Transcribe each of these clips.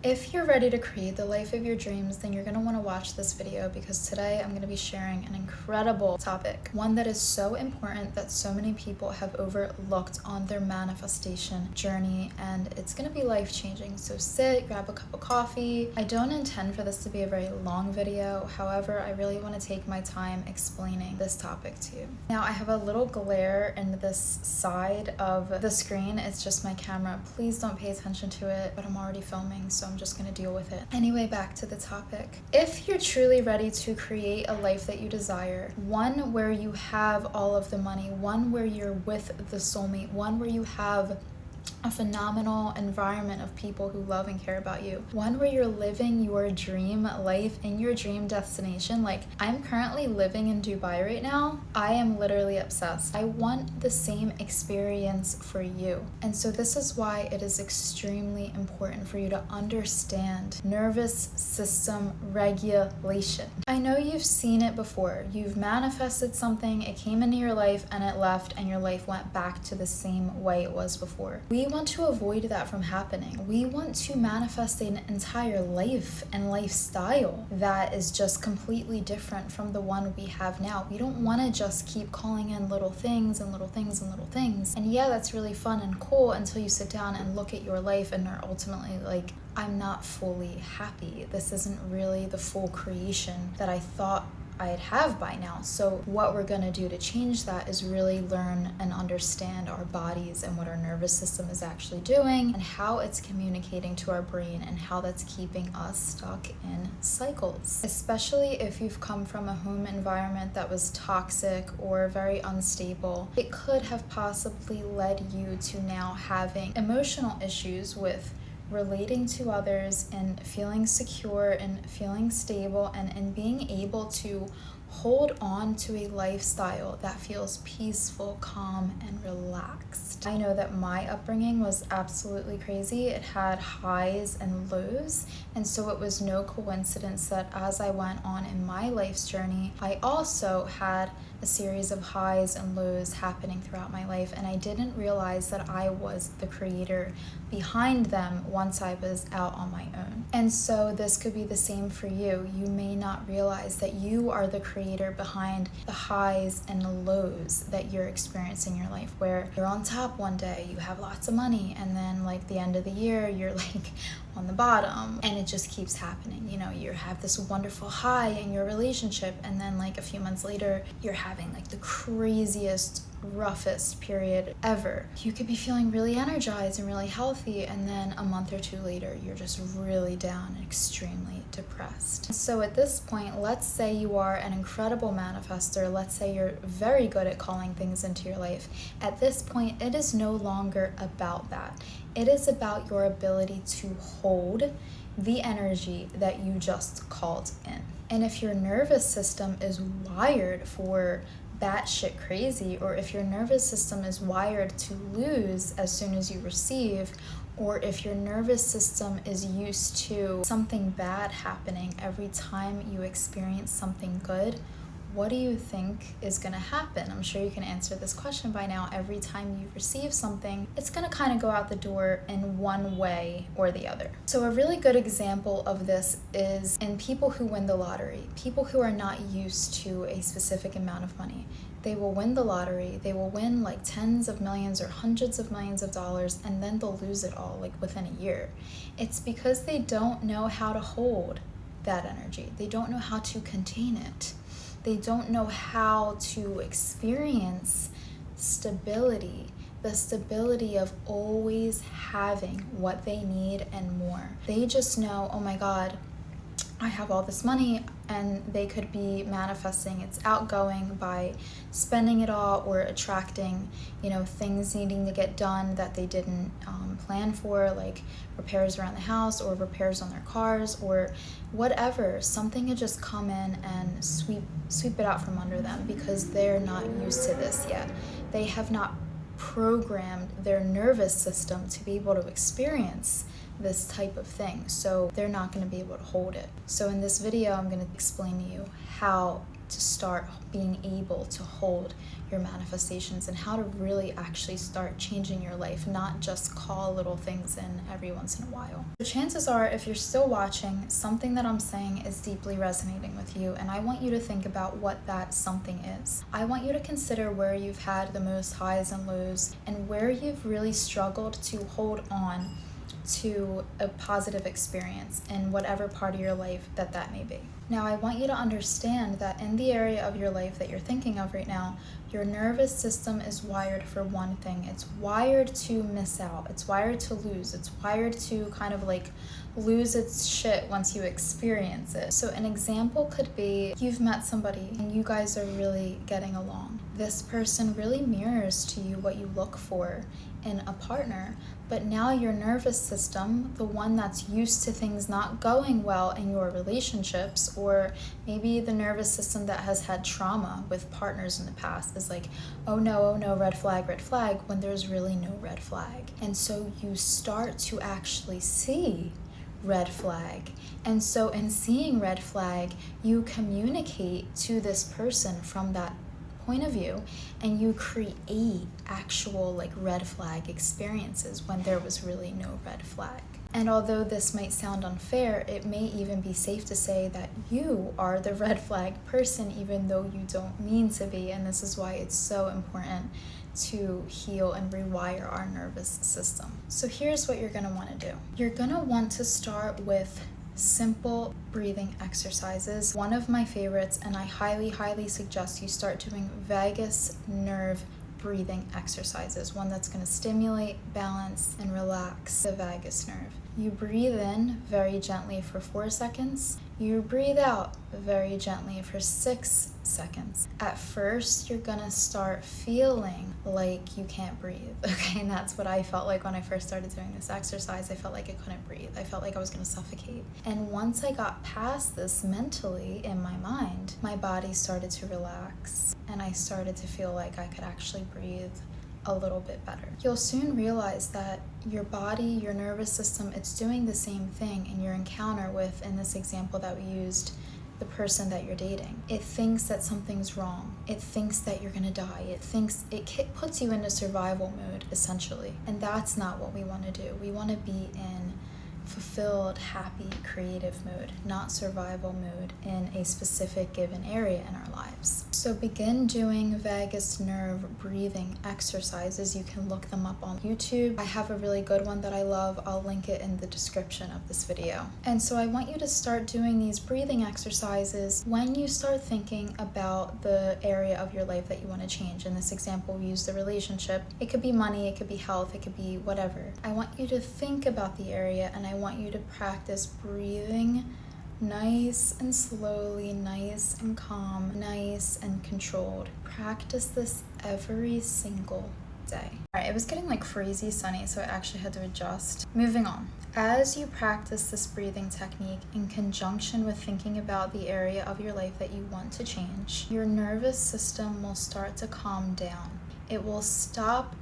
If you're ready to create the life of your dreams, then you're going to want to watch this video, because today I'm going to be sharing an incredible topic, one that is so important that so many people have overlooked on their manifestation journey, and it's going to be life-changing. So sit, grab a cup of coffee. I don't intend for this to be a very long video. However, I really want to take my time explaining this topic to you. Now, I have a little glare in this side of the screen. It's just my camera. Please don't pay attention to it, but I'm already filming, so I'm just going to deal with it. Anyway, back to the topic. If you're truly ready to create a life that you desire, one where you have all of the money, one where you're with the soulmate, one where you have a phenomenal environment of people who love and care about you, one where you're living your dream life in your dream destination. Like, I'm currently living in Dubai right now. I am literally obsessed. I want the same experience for you. And so this is why it is extremely important for you to understand nervous system regulation. I know you've seen it before. You've manifested something, it came into your life and it left, and your life went back to the same way it was before. We want to avoid that from happening. We want to manifest an entire life and lifestyle that is just completely different from the one we have now. We don't want to just keep calling in little things and little things and little things. And yeah, that's really fun and cool until you sit down and look at your life and are ultimately like, I'm not fully happy. This isn't really the full creation that I thought I'd have by now. So what we're going to do to change that is really learn and understand our bodies and what our nervous system is actually doing and how it's communicating to our brain and how that's keeping us stuck in cycles. Especially if you've come from a home environment that was toxic or very unstable, it could have possibly led you to now having emotional issues with relating to others and feeling secure and feeling stable and being able to hold on to a lifestyle that feels peaceful, calm, and relaxed. I know that my upbringing was absolutely crazy. It had highs and lows, and so it was no coincidence that as I went on in my life's journey, I also had a series of highs and lows happening throughout my life, and I didn't realize that I was the creator behind them once I was out on my own. And so this could be the same for you. You may not realize that you are the creator behind the highs and the lows that you're experiencing in your life, where you're on top one day, you have lots of money, and then like the end of the year, you're like on the bottom, and it just keeps happening. You know, you have this wonderful high in your relationship, and then like a few months later, you're having like the craziest, roughest period ever. You could be feeling really energized and really healthy, and then a month or two later, you're just really down and extremely depressed. So at this point, let's say you are an incredible manifester. Let's say you're very good at calling things into your life. At this point, it is no longer about that. It is about your ability to hold the energy that you just called in. And if your nervous system is wired for batshit crazy, or if your nervous system is wired to lose as soon as you receive, or if your nervous system is used to something bad happening every time you experience something good, what do you think is going to happen? I'm sure you can answer this question by now. Every time you receive something, it's going to kind of go out the door in one way or the other. So a really good example of this is in people who win the lottery, people who are not used to a specific amount of money. They will win the lottery, they will win like tens of millions or hundreds of millions of dollars, and then they'll lose it all like within a year. It's because they don't know how to hold that energy. They don't know how to contain it. They don't know how to experience stability, the stability of always having what they need and more. They just know, oh my God, I have all this money, and they could be manifesting its outgoing by spending it all or attracting, things needing to get done that they didn't plan for, like repairs around the house or repairs on their cars or whatever. Something could just come in and sweep it out from under them because they're not used to this yet. They have not programmed their nervous system to be able to experience this type of thing, so they're not going to be able to hold it. So in this video, I'm going to explain to you how to start being able to hold your manifestations and how to really actually start changing your life, not just call little things in every once in a while. The chances are, if you're still watching, something that I'm saying is deeply resonating with you, and I want you to think about what that something is. I want you to consider where you've had the most highs and lows and where you've really struggled to hold on to a positive experience in whatever part of your life that may be. Now, I want you to understand that in the area of your life that you're thinking of right now, your nervous system is wired for one thing. It's wired to miss out. It's wired to lose. It's wired to kind of like lose its shit once you experience it. So an example could be you've met somebody and you guys are really getting along. This person really mirrors to you what you look for in a partner, but now your nervous system, the one that's used to things not going well in your relationships, or maybe the nervous system that has had trauma with partners in the past, is like, oh no, red flag, when there's really no red flag. And so you start to actually see red flag. And so in seeing red flag, you communicate to this person from that point of view, and you create actual like red flag experiences when there was really no red flag. And although this might sound unfair, it may even be safe to say that you are the red flag person, even though you don't mean to be. And this is why it's so important to heal and rewire our nervous system. So here's what you're going to want to do. You're going to want to start with simple breathing exercises. One of my favorites, and I highly suggest you start doing vagus nerve breathing exercises, one that's going to stimulate, balance, and relax the vagus nerve. You breathe in very gently for 4 seconds. You breathe out very gently for 6 seconds. At first, you're gonna start feeling like you can't breathe, okay? And that's what I felt like when I first started doing this exercise. I felt like I couldn't breathe. I felt like I was gonna suffocate. And once I got past this mentally in my mind, my body started to relax, and I started to feel like I could actually breathe a little bit better. You'll soon realize that your body, your nervous system, it's doing the same thing in your encounter with, in this example that we used, the person that you're dating. It thinks that something's wrong. It thinks that you're gonna die. It puts you into survival mode, essentially. And that's not what we wanna do. We wanna be in fulfilled, happy, creative mode, not survival mode in a specific given area in our lives. So begin doing vagus nerve breathing exercises. You can look them up on YouTube. I have a really good one that I love. I'll link it in the description of this video. And so I want you to start doing these breathing exercises when you start thinking about the area of your life that you want to change. In this example, we use the relationship. It could be money, it could be health, it could be whatever. I want you to think about the area, and I want you to practice breathing nice and slowly, nice and calm, nice and controlled. Practice this every single day. All right, it was getting like crazy sunny, so I actually had to adjust. Moving on. As you practice this breathing technique in conjunction with thinking about the area of your life that you want to change, your nervous system will start to calm down. It will stop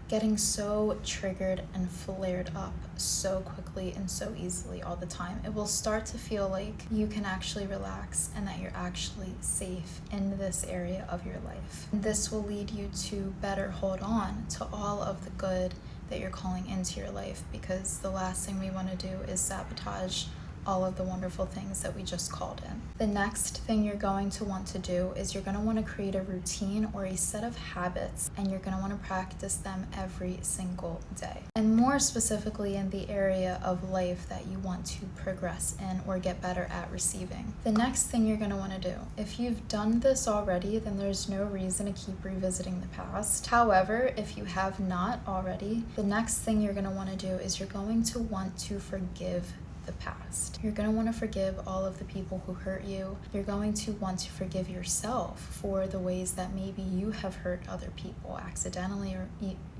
getting so triggered and flared up so quickly and so easily all the time. It will start to feel like you can actually relax and that you're actually safe in this area of your life. And this will lead you to better hold on to all of the good that you're calling into your life, because the last thing we want to do is sabotage all of the wonderful things that we just called in. The next thing you're going to want to do is you're going to want to create a routine or a set of habits, and you're going to want to practice them every single day. And more specifically in the area of life that you want to progress in or get better at receiving. The next thing you're going to want to do, if you've done this already, then there's no reason to keep revisiting the past. However, if you have not already, the next thing you're going to want to do is you're going to want to forgive the past. You're going to want to forgive all of the people who hurt you. You're going to want to forgive yourself for the ways that maybe you have hurt other people accidentally or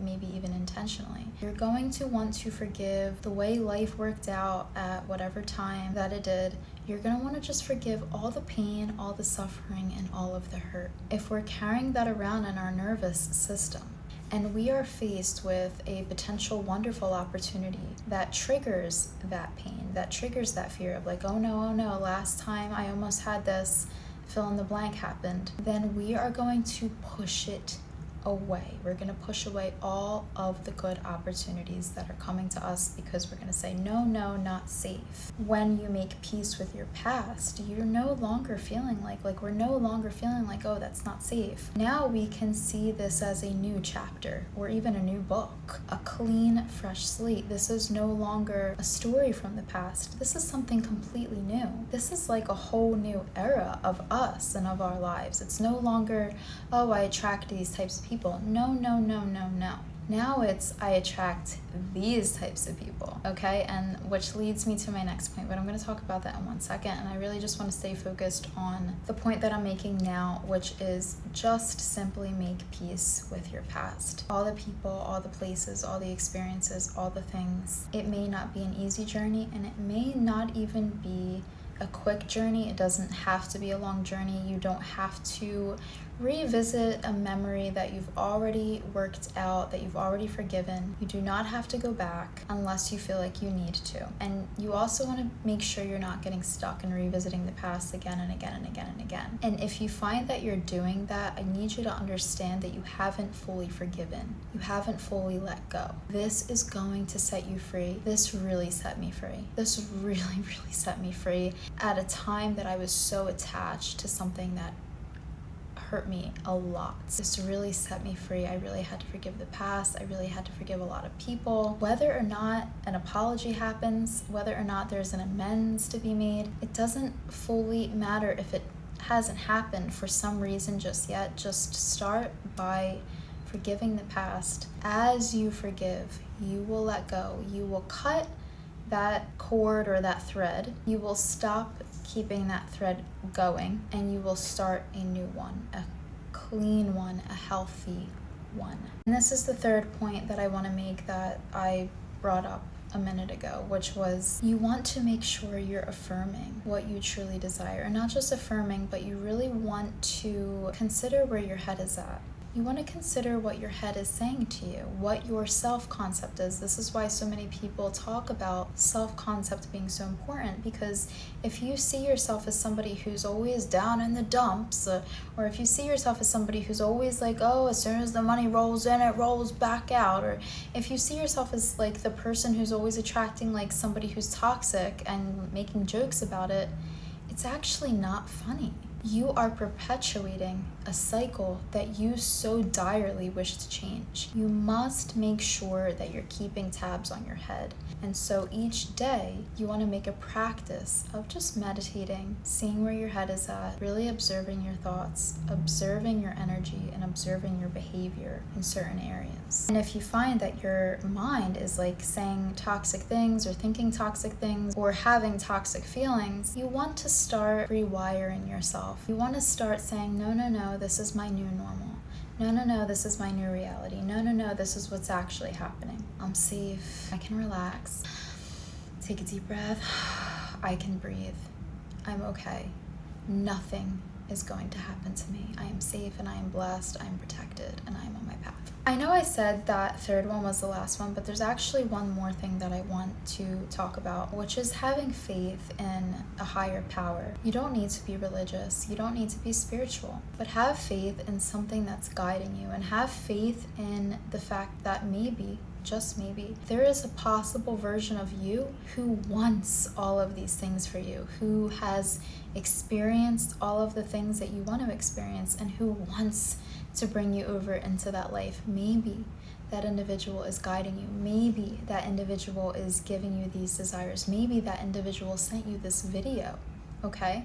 maybe even intentionally. You're going to want to forgive the way life worked out at whatever time that it did. You're going to want to just forgive all the pain, all the suffering, and all of the hurt. If we're carrying that around in our nervous system, and we are faced with a potential wonderful opportunity that triggers that pain, that triggers that fear of like, oh no, last time I almost had this fill in the blank happened, then we are going to push it away. We're going to push away all of the good opportunities that are coming to us because we're going to say, no, not safe. When you make peace with your past, you're no longer feeling like we're no longer feeling like, oh, that's not safe. Now we can see this as a new chapter or even a new book, a clean, fresh slate. This is no longer a story from the past. This is something completely new. This is like a whole new era of us and of our lives. It's no longer, oh, I attract these types of people. No. Now it's I attract these types of people, okay? And which leads me to my next point, but I'm going to talk about that in 1 second. And I really just want to stay focused on the point that I'm making now, which is just simply make peace with your past. All the people, all the places, all the experiences, all the things. It may not be an easy journey, and it may not even be a quick journey. It doesn't have to be a long journey. You don't have to revisit a memory that you've already worked out, that you've already forgiven. You do not have to go back unless you feel like you need to. And you also want to make sure you're not getting stuck in revisiting the past again and again and again and again. And if you find that you're doing that, I need you to understand that you haven't fully forgiven. You haven't fully let go. This is going to set you free. This really set me free. This really set me free at a time that I was so attached to something that hurt me a lot. This really set me free. I really had to forgive the past. I really had to forgive a lot of people. Whether or not an apology happens, whether or not there's an amends to be made, it doesn't fully matter if it hasn't happened for some reason just yet. Just start by forgiving the past. As you forgive, you will let go. You will cut that cord or that thread. You will stop keeping that thread going, and you will start a new one, a clean one, a healthy one. And this is the third point that I want to make that I brought up a minute ago, which was you want to make sure you're affirming what you truly desire. And not just affirming, but you really want to consider where your head is at. You want to consider what your head is saying to you, what your self-concept is. This is why so many people talk about self-concept being so important, because if you see yourself as somebody who's always down in the dumps, or if you see yourself as somebody who's always like, oh, as soon as the money rolls in, it rolls back out, or if you see yourself as like the person who's always attracting like somebody who's toxic and making jokes about it, it's actually not funny. You are perpetuating a cycle that you so direly wish to change. You must make sure that you're keeping tabs on your head. And so each day, you want to make a practice of just meditating, seeing where your head is at, really observing your thoughts, observing your energy, and observing your behavior in certain areas. And if you find that your mind is like saying toxic things or thinking toxic things or having toxic feelings, you want to start rewiring yourself. You want to start saying, no, this is my new normal. No, this is my new reality. No, this is what's actually happening. I'm safe. I can relax. Take a deep breath. I can breathe. I'm okay. Nothing is going to happen to me. I am safe and I am blessed. I am protected and I am on my path. I know I said that third one was the last one, but there's actually one more thing that I want to talk about, which is having faith in a higher power. You don't need to be religious. You don't need to be spiritual, but have faith in something that's guiding you, and have faith in the fact that maybe, just maybe, there is a possible version of you who wants all of these things for you, who has experienced all of the things that you want to experience, and who wants to bring you over into that life. Maybe that individual is guiding you. Maybe that individual is giving you these desires. Maybe that individual sent you this video, okay?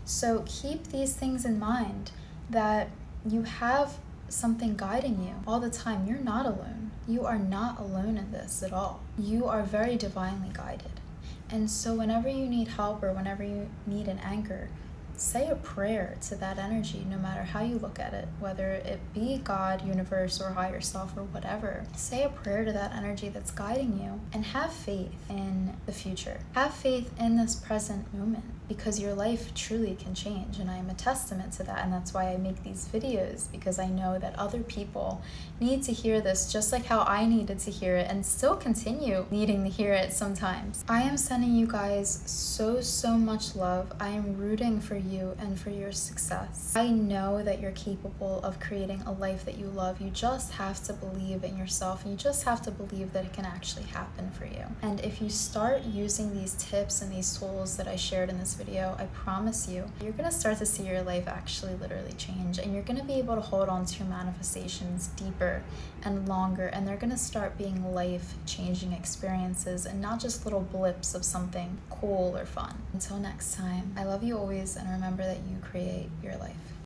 So keep these things in mind, that you have something guiding you all the time. You're not alone. You are not alone in this at all. You are very divinely guided. And so whenever you need help or whenever you need an anchor, say a prayer to that energy, no matter how you look at it, whether it be God, universe, or higher self, or whatever. Say a prayer to that energy that's guiding you, and have faith in the future. Have faith in this present moment, because your life truly can change, and I am a testament to that, and that's why I make these videos, because I know that other people need to hear this, just like how I needed to hear it, and still continue needing to hear it sometimes. I am sending you guys so much love. I am rooting for you and for your success. I know that you're capable of creating a life that you love. You just have to believe in yourself, and you just have to believe that it can actually happen for you. And if you start using these tips and these tools that I shared in this video, I promise you, you're gonna start to see your life actually literally change, and you're gonna be able to hold on to your manifestations deeper and longer, and they're gonna start being life-changing experiences and not just little blips of something cool or fun. Until next time, I love you always, and remember that you create your life.